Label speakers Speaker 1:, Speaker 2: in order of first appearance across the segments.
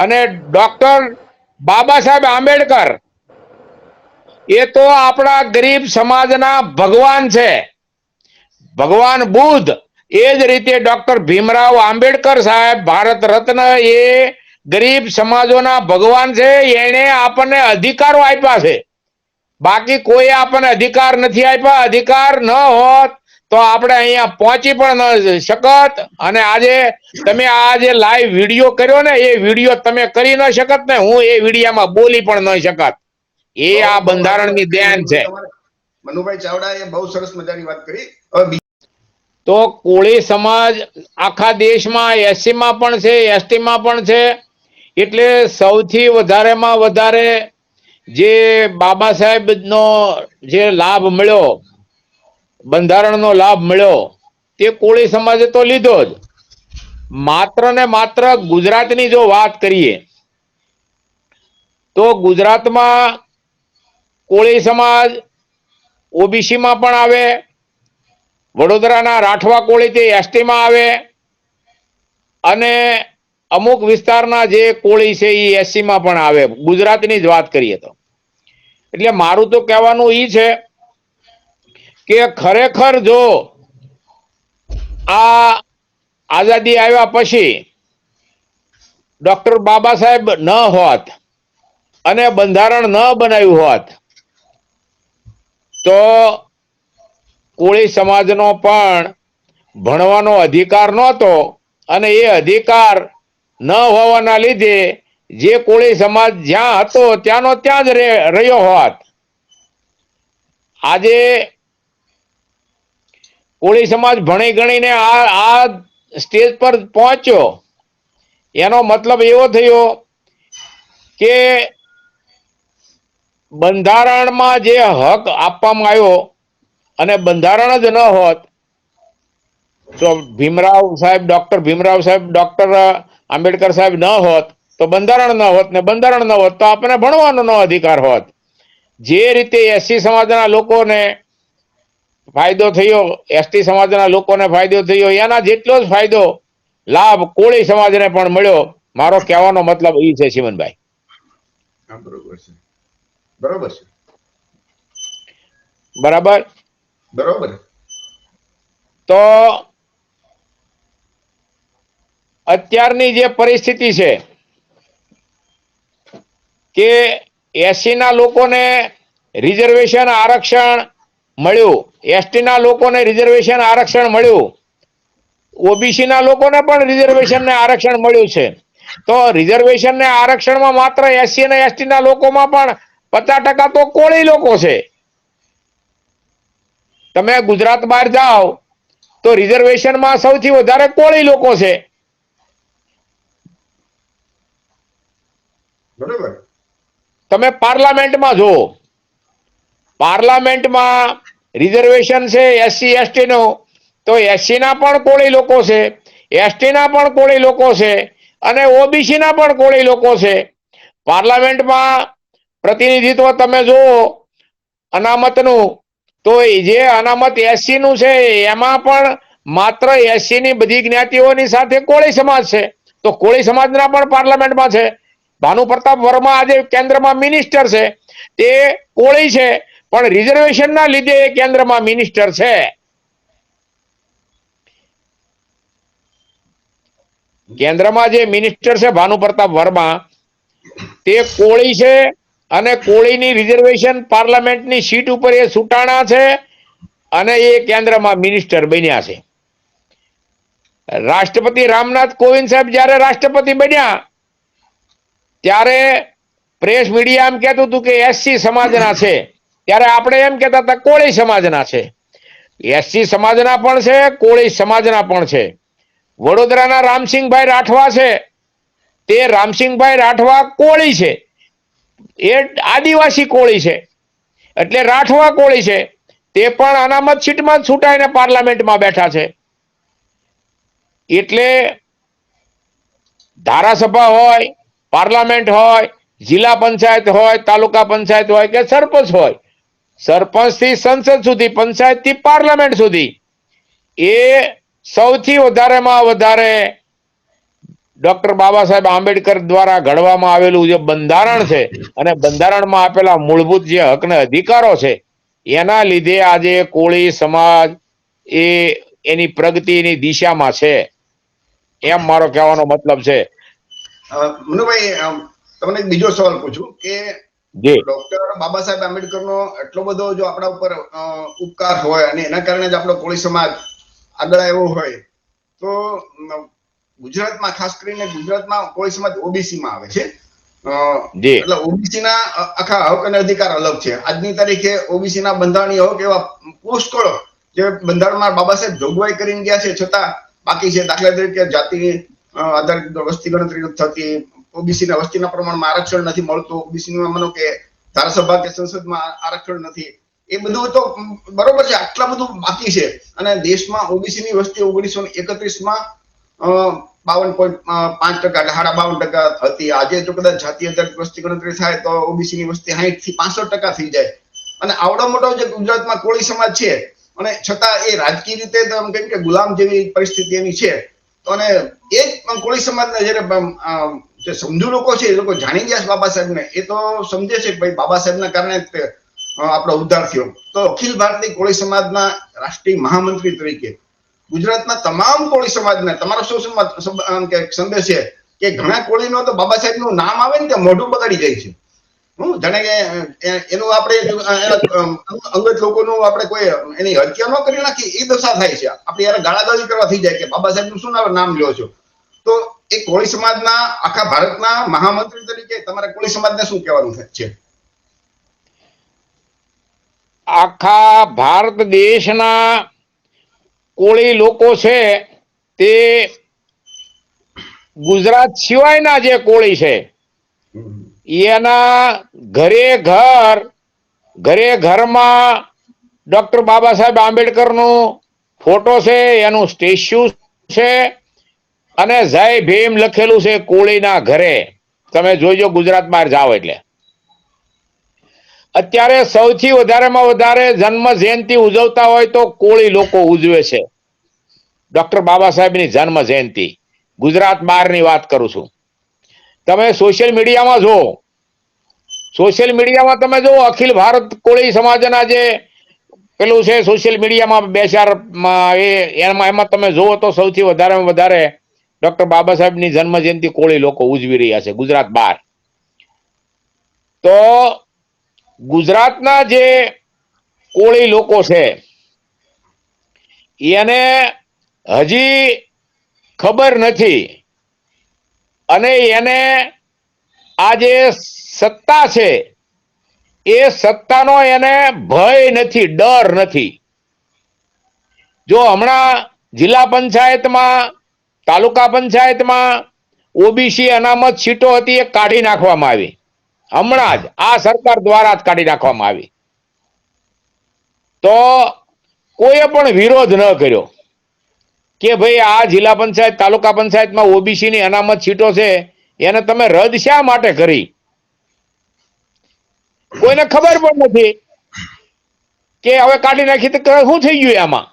Speaker 1: અને ડોક્ટર બાબા સાહેબ આંબેડકર એ તો આપણા ગરીબ સમાજના ભગવાન છે, ભગવાન બુદ્ધ. એ જ રીતે ડોક્ટર ભીમરાવ આંબેડકર સાહેબ ભારત રત્ન એ ગરીબ સમાજોના ભગવાન છે. એને આપણને અધિકારો આપ્યા છે, બાકી કોઈ આપણને અધિકાર નથી આપ્યા. અધિકાર ન હોત તો આપણે અહીંયા પહોંચી પણ ન શકત. અને આજે તમે આ જે લાઈવ વિડીયો કર્યો ને, એ વિડીયો તમે કરી ન શકત ને, હું એ વિડીયામાં બોલી પણ ન શકત. એ આ બંધારણની દેન છે.
Speaker 2: મનુભાઈ ચાવડાએ બહુ સરસ મજાની વાત કરી.
Speaker 1: તો કોળી સમાજ આખા દેશમાં એસસીમાં પણ છે, એસટીમાં પણ છે. એટલે સૌથી વધારેમાં વધારે જે બાબા સાહેબનો જે લાભ મળ્યો, બંધારણનો લાભ મળ્યો, તે કોળી સમાજે તો લીધો જ. માત્ર ને માત્ર ગુજરાતની જો વાત કરીએ તો ગુજરાતમાં કોળી સમાજ ઓબીસીમાં પણ આવે, વડોદરાના રાઠવા કોળી તે એસટીમાં આવે, અને અમુક વિસ્તારના જે કોળી છે એ એસસીમાં પણ આવે. ગુજરાતની જ વાત કરીએ તો. એટલે મારું તો કહેવાનું એ છે કે ખરેખર જો આ આઝાદી આવ્યા પછી ડોક્ટર બાબા સાહેબ ન હોત અને બંધારણ ન બનાવ્યું હોત તો કોળી સમાજનો પણ ભણવાનો અધિકાર નહોતો. અને એ અધિકાર ન હોવાના લીધે જે કોળી સમાજ જ્યાં હતો ત્યાંનો ત્યાં જ રહ્યો હોત. આજે કોળી સમાજ ભણી ગણીને આ સ્ટેજ પર પહોંચ્યો, એનો મતલબ એવો થયો કે બંધારણમાં જે હક આપવામાં આવ્યો અને બંધારણ જ ન હોત તો ભીમરાવ સાહેબ ડોક્ટર આંબેડકર સાહેબ ન હોત તો બંધારણ ન હોત, ને બંધારણ ન હોત તો આપણને ભણવાનો નો અધિકાર હોત. જે રીતે એસસી સમાજના લોકોને ફાયદો થયો, એસટી સમાજના લોકોને ફાયદો થયો, એના જેટલો જ ફાયદો લાભ કોળી સમાજને પણ મળ્યો. મારો કહેવાનો મતલબ એ છે ચીમનભાઈ.
Speaker 2: બરોબર છે, બરોબર છે,
Speaker 1: બરાબર
Speaker 2: બરોબર.
Speaker 1: તો અત્યારની જે પરિસ્થિતિ છે કે એસસી ના લોકોને રિઝર્વેશન આરક્ષણ મળ્યું, એસટી ના લોકોને રિઝર્વેશન આરક્ષણ મળ્યું, ઓબીસી ના લોકોને પણ રિઝર્વેશન ને આરક્ષણ મળ્યું છે. તો રિઝર્વેશન ને આરક્ષણમાં માત્ર એસસી અને એસટી ના લોકોમાં પણ 50% તો કોળી લોકો છે. તમે ગુજરાત બહાર જાઓ તો રિઝર્વેશનમાં સૌથી વધારે કોળી લોકો છે.
Speaker 2: બરોબર.
Speaker 1: તમે પાર્લામેન્ટમાં જુઓ, પાર્લામેન્ટમાં રિઝર્વેશન છે એસસી એસટી નું, તો એસસી ના પણ કોળી લોકો છે, એસટી ના પણ કોળી લોકો છે, અને ઓબીસી ના પણ કોળી લોકો છે. પાર્લામેન્ટમાં પ્રતિનિધિત્વ તમે જુઓ અનામતનું, તો જે અનામત એસસી નું છે એમાં પણ માત્ર એસસી ની બધી જ્ઞાતિઓની સાથે કોળી સમાજ છે. તો કોળી સમાજના પણ પાર્લામેન્ટમાં છે. ભાનુ પ્રતાપ વર્મા આજે કેન્દ્રમાં મિનિસ્ટર છે, તે કોળી છે, પણ રિઝર્વેશન ના લીધે એ કેન્દ્રમાં મિનિસ્ટર છે. કેન્દ્રમાં જે મિનિસ્ટર છે ભાનુ પ્રતાપ વર્મા, તે કોળી છે, અને કોળીની રિઝર્વેશન પાર્લામેન્ટની સીટ ઉપર એ સુટાણા છે, અને એ કેન્દ્રમાં મિનિસ્ટર બન્યા છે. રાષ્ટ્રપતિ રામનાથ કોવિંદ સાહેબ જયારે રાષ્ટ્રપતિ બન્યા ત્યારે પ્રેસ મીડિયા એમ કહેતું હતું કે એસસી સમાજના છે, ત્યારે આપણે એમ કહેતા હતા કોળી સમાજના છે. એસસી સમાજના પણ છે, કોળી સમાજના પણ છે. વડોદરાના રામસિંહભાઈ રાઠવા છે, તે રામસિંહભાઈ રાઠવા કોળી છે, એ આદિવાસી કોળી છે, એટલે રાઠવા કોળી છે. તે પણ અનામત સીટમાં જ છૂટાઈને પાર્લામેન્ટમાં બેઠા છે. એટલે ધારાસભા હોય, પાર્લામેન્ટ હોય, જિલ્લા પંચાયત હોય, તાલુકા પંચાયત હોય કે સરપંચ હોય, સરપંચ થી સંસદ સુધી, પંચાયત થી પાર્લામેન્ટ સુધી, એ સૌથી વધારેમાં વધારે ડોક્ટર બાબા સાહેબ આંબેડકર દ્વારા ઘડવામાં આવેલું જે બંધારણ છે અને બંધારણમાં આપેલા મૂળભૂત જે હક અને અધિકારો છે એના લીધે આજે કોળી સમાજ એ એની પ્રગતિની દિશામાં છે, એમ મારો કહેવાનો મતલબ છે.
Speaker 2: મનુભાઈ, તમને એક બીજો સવાલ પૂછું કે
Speaker 1: જી
Speaker 2: ડોક્ટર બાબા સાહેબ આંબેડકર નો એટલો બધો જો આપણા ઉપર ઉપકાર હોય અને એના કારણે જ આપણો કોળી સમાજ આગળ આવ્યો હોય તો ગુજરાતમાં, ખાસ કરીને ગુજરાતમાં કોળી સમાજ ઓબીસી માં આવે છે.
Speaker 1: જી
Speaker 2: એટલે ઓબીસી ના આખા હક અને અધિકાર અલગ છે. આજની તારીખે ઓબીસી ના બંધારણીય હક એવા પુષ્કળ જે બંધારણમાં બાબા સાહેબ જોગવાઈ કરીને ગયા છે છતાં બાકી છે. દાખલા તરીકે જાતિ આધારિત વસ્તી ગણતરી થતી, ઓબીસી ના વસ્તીના પ્રમાણમાં આરક્ષણ નથી મળતું, ઓબીસી માં માનો કે ધારાસભા કે સંસદમાં આરક્ષણ નથી. એ બધું તો બરોબર છે, આટલા બધું બાકી છે. અને દેશમાં ઓબીસી ની વસ્તી 1931માં 52.5% એટલે 52% હતી. આજે જો કદાચ જાતિ આધારિત વસ્તી ગણતરી થાય તો ઓબીસી ની વસ્તી 60 થી 65% થઈ જાય. અને આવડો મોટો જે ગુજરાતમાં કોળી સમાજ છે અને છતાં એ રાજકીય રીતે કેમ કે ગુલામ જેવી પરિસ્થિતિ એની છે. અને એ જ કોળી સમાજના જયારે જે સમજુ લોકો છે એ લોકો જાણી ગયા છે બાબા સાહેબને, એ તો સમજે છે કે ભાઈ બાબા સાહેબના કારણે આપણો ઉદ્ધાર થયો. તો અખિલ ભારતીય કોળી સમાજના રાષ્ટ્રીય મહામંત્રી તરીકે ગુજરાતના તમામ કોળી સમાજને તમારો શું સંદેશ છે કે ઘણા કોળીનો તો બાબા સાહેબનું નામ આવે ને ત્યાં મોઢું બગાડી જાય છે. જાણે કે એનું આપણે અંગત લોકોનું આપણે કોઈ એની હત્યા ન કરી નાખી એ દશા થાય છે. આપણે યાર ગાળાગાળી કરવા થઈ જાય કે બાબા સાહેબ નું શું નામ લ્યો છો. તો એ કોળી સમાજના આખા ભારતના મહામંત્રી તરીકે તમારે કોળી સમાજને શું કહેવાનું છે?
Speaker 1: આખા ભારત દેશના કોળી લોકો છે તે ગુજરાત સિવાયના જે કોળી છે એના ઘરે ઘરમાં ડોક્ટર બાબા સાહેબ આંબેડકર નું ફોટો છે, એનું સ્ટેચ્યુ છે અને જય ભીમ લખેલું છે કોળીના ઘરે. તમે જોઈજો ગુજરાત બહાર જાઓ એટલે. અત્યારે સૌથી વધારેમાં વધારે જન્મ જયંતિ ઉજવતા હોય તો કોળી લોકો ઉજવે છે. ડોક્ટર બાબા સાહેબની જન્મ જયંતિ ગુજરાત બહારની વાત કરું છું. તમે સોશિયલ મીડિયામાં જુઓ, તમે જુઓ અખિલ ભારત કોળી સમાજના જે પેલું છે સોશિયલ મીડિયામાં 2000 એમાં તમે જુઓ તો સૌથી વધારેમાં વધારે ડોક્ટર બાબા સાહેબની જન્મ જયંતિ કોળી લોકો ઉજવી રહ્યા છે ગુજરાત બહાર. તો ગુજરાતના જે કોળી લોકો છે એને હજી ખબર નથી અને એને આ જે સત્તા છે એ સત્તાનો એને ભય નથી, ડર નથી. જો હમણાં જિલ્લા પંચાયતમાં, તાલુકા પંચાયતમાં ઓબીસી અનામત સીટો હતી એ કાઢી નાખવામાં આવી. હમણાં જ આ સરકાર દ્વારા જ કાઢી નાખવામાં આવી. તો કોઈએ પણ વિરોધ ન કર્યો કે ભાઈ આ જિલ્લા પંચાયત, તાલુકા પંચાયતમાં ઓબીસી ની અનામત સીટો છે એને તમે રદ શા માટે કરી? કોઈને ખબર પણ નથી કે હવે કાઢી નાખી તો શું થઈ ગયું આમાં,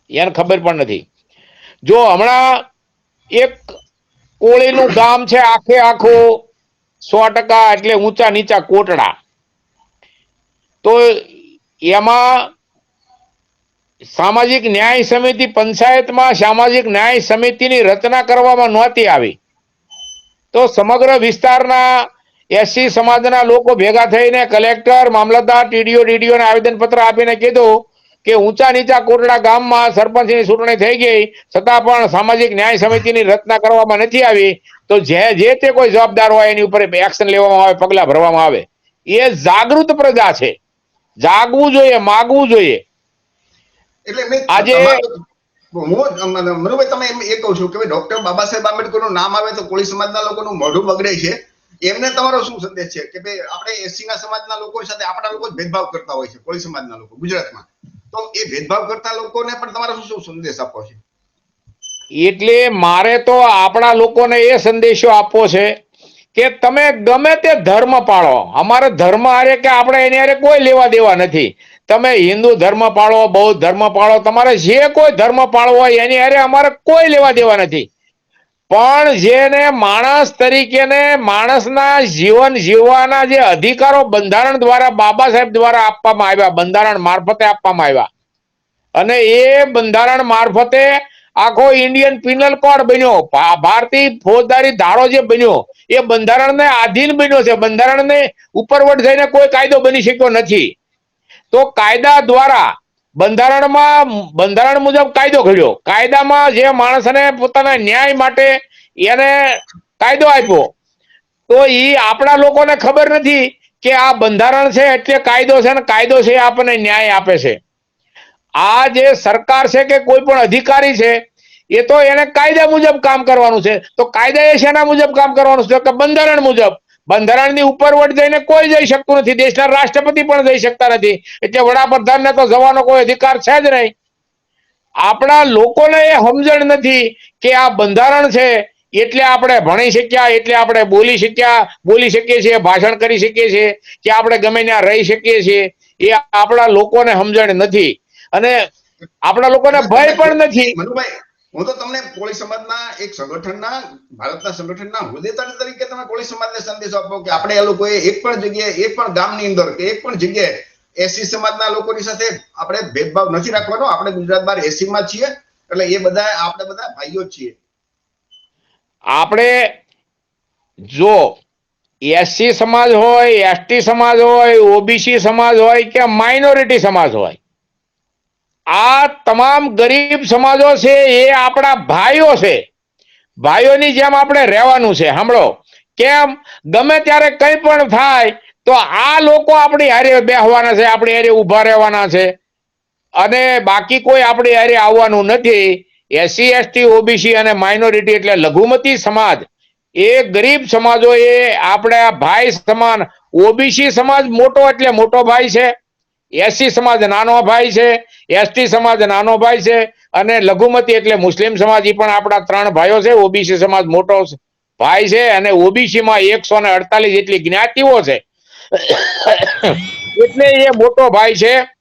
Speaker 1: એને ખબર પણ નથી. જો હમણાં એક કોળીનું ગામ છે આખે આખું 100% એટલે ઊંચા નીચા કોટડા, તો એમાં સામાજિક ન્યાય સમિતિ, પંચાયતમાં સામાજિક ન્યાય સમિતિની રચના કરવામાં નહોતી આવી. તો સમગ્ર વિસ્તારના એસસી સમાજના લોકો ભેગા થઈને કલેક્ટર, મામલતદાર, ટીડીઓ ને આવેદનપત્ર આપીને કીધું કે ઊંચા નીચા કોટડા ગામમાં સરપંચની ચૂંટણી થઈ ગઈ છતાં પણ સામાજિક ન્યાય સમિતિની રચના કરવામાં નથી આવી. તો જે તે કોઈ જવાબદાર હોય એની ઉપર એક્શન લેવામાં આવે, પગલા ભરવામાં આવે. એ જાગૃત પ્રજા છે, જાગવું જોઈએ, માગવું જોઈએ.
Speaker 2: એટલે
Speaker 1: આજે
Speaker 2: મનુભાઈ તમે એ કહું છું કે ડોક્ટર બાબા સાહેબ આંબેડકર નું નામ આવે તો કોળી સમાજના લોકોનું મોઢું બગડે છે, એમને તમારો શું સંદેશ છે કે ભાઈ આપણે એસસી ના સમાજના લોકો સાથે આપણા લોકો જ ભેદભાવ કરતા હોય છે, કોળી સમાજના લોકો ગુજરાતમાં, તો એ ભેદભાવ કરતા લોકોને પણ તમારો શું સંદેશ આપવો છે?
Speaker 1: એટલે મારે તો આપણા લોકોને એ સંદેશો આપવો છે કે તમે ગમે તે ધર્મ પાળો, અમારે ધર્મ હારે કે આપણે એની હારે કોઈ લેવા દેવા નથી. તમે હિન્દુ ધર્મ પાળો, બૌદ્ધ ધર્મ પાળો, તમારે જે કોઈ ધર્મ પાળવો હોય એની હારે અમારે કોઈ લેવા દેવા નથી. પણ જેને માણસ તરીકે ને માણસના જીવન જીવવાના જે અધિકારો બંધારણ દ્વારા બાબા સાહેબ દ્વારા આપવામાં આવ્યા, બંધારણ મારફતે આપવામાં આવ્યા, અને એ બંધારણ મારફતે આખો ઇન્ડિયન પિનલ કોડ બન્યો, ભારતીય ફોજદારી ધારો જે બન્યો એ બંધારણને આધીન બન્યો છે. બંધારણને ઉપરવટ જઈને કોઈ કાયદો બની શક્યો નથી. તો કાયદા દ્વારા બંધારણ મુજબ કાયદો ઘડ્યો, કાયદામાં જે માણસને પોતાના ન્યાય માટે એને કાયદો આપ્યો. તો એ આપણા લોકોને ખબર નથી કે આ બંધારણ છે એટલે કાયદો છે, ને કાયદો છે આપણને ન્યાય આપે છે. આ જે સરકાર છે કે કોઈ પણ અધિકારી છે એ તો એને કાયદા મુજબ કામ કરવાનું છે. તો કાયદા એ શેના મુજબ કામ કરવાનું છે? કે બંધારણ મુજબ. બંધારણની ઉપરવટ જઈને કોઈ જઈ શકતું નથી, દેશના રાષ્ટ્રપતિ પણ જઈ શકતા નથી, એટલે વડાપ્રધાનને તો જવાનો કોઈ અધિકાર છે જ નહીં. આપણા લોકોને એ સમજણ નથી કે આ બંધારણ છે એટલે આપણે ભણી શક્યા, એટલે આપણે બોલી શકીએ છીએ, ભાષણ કરી શકીએ છીએ, કે આપણે ગમે ત્યાં રહી શકીએ છીએ. એ આપણા લોકોને સમજણ નથી, અને આપણા લોકોને ભય પણ નથી.
Speaker 2: મનુભાઈ, હું તો તમને કોળી સમાજના એક સંગઠનના, ભારતના સંગઠનના હોદ્દેદાર તરીકે તમે કોળી સમાજને સંદેશો આપો કે આપણે એ લોકોએ એક પણ જગ્યાએ, એક પણ ગામની અંદર કે એક પણ જગ્યાએ એસસી સમાજના લોકોની સાથે આપણે ભેદભાવ નથી રાખવાનો. આપણે ગુજરાત બહાર એસી માં છીએ, એટલે એ બધા આપણે બધા ભાઈઓ જ છીએ.
Speaker 1: આપણે જો એસસી સમાજ હોય, એસટી સમાજ હોય, ઓબીસી સમાજ હોય કે માઇનોરિટી સમાજ હોય, આ તમામ ગરીબ સમાજો છે એ આપણા ભાઈઓ છે. ભાઈઓની જેમ આપણે રહેવાનું છે. સાંભળો, કેમ? ગમે ત્યારે કંઈ પણ થાય તો આ લોકો આપણી હારે બેસવાના છે, આપણી હારે ઊભા રહેવાના છે, અને બાકી કોઈ આપણી હારે આવવાનું નથી. એસસી, એસટી, ઓબીસી અને માઇનોરિટી એટલે લઘુમતી સમાજ, એ ગરીબ સમાજો એ આપણે ભાઈ સમાન. ઓબીસી સમાજ મોટો એટલે મોટો ભાઈ છે, એસસી સમાજ નાનો ભાઈ છે, એસટી સમાજ નાનો ભાઈ છે, અને લઘુમતી એટલે મુસ્લિમ સમાજ, એ પણ આપણા ત્રણ ભાઈઓ છે. ઓબીસી સમાજ મોટો ભાઈ છે, અને ઓબીસી માં 148 જેટલી જ્ઞાતિઓ છે એટલે એ મોટો ભાઈ છે.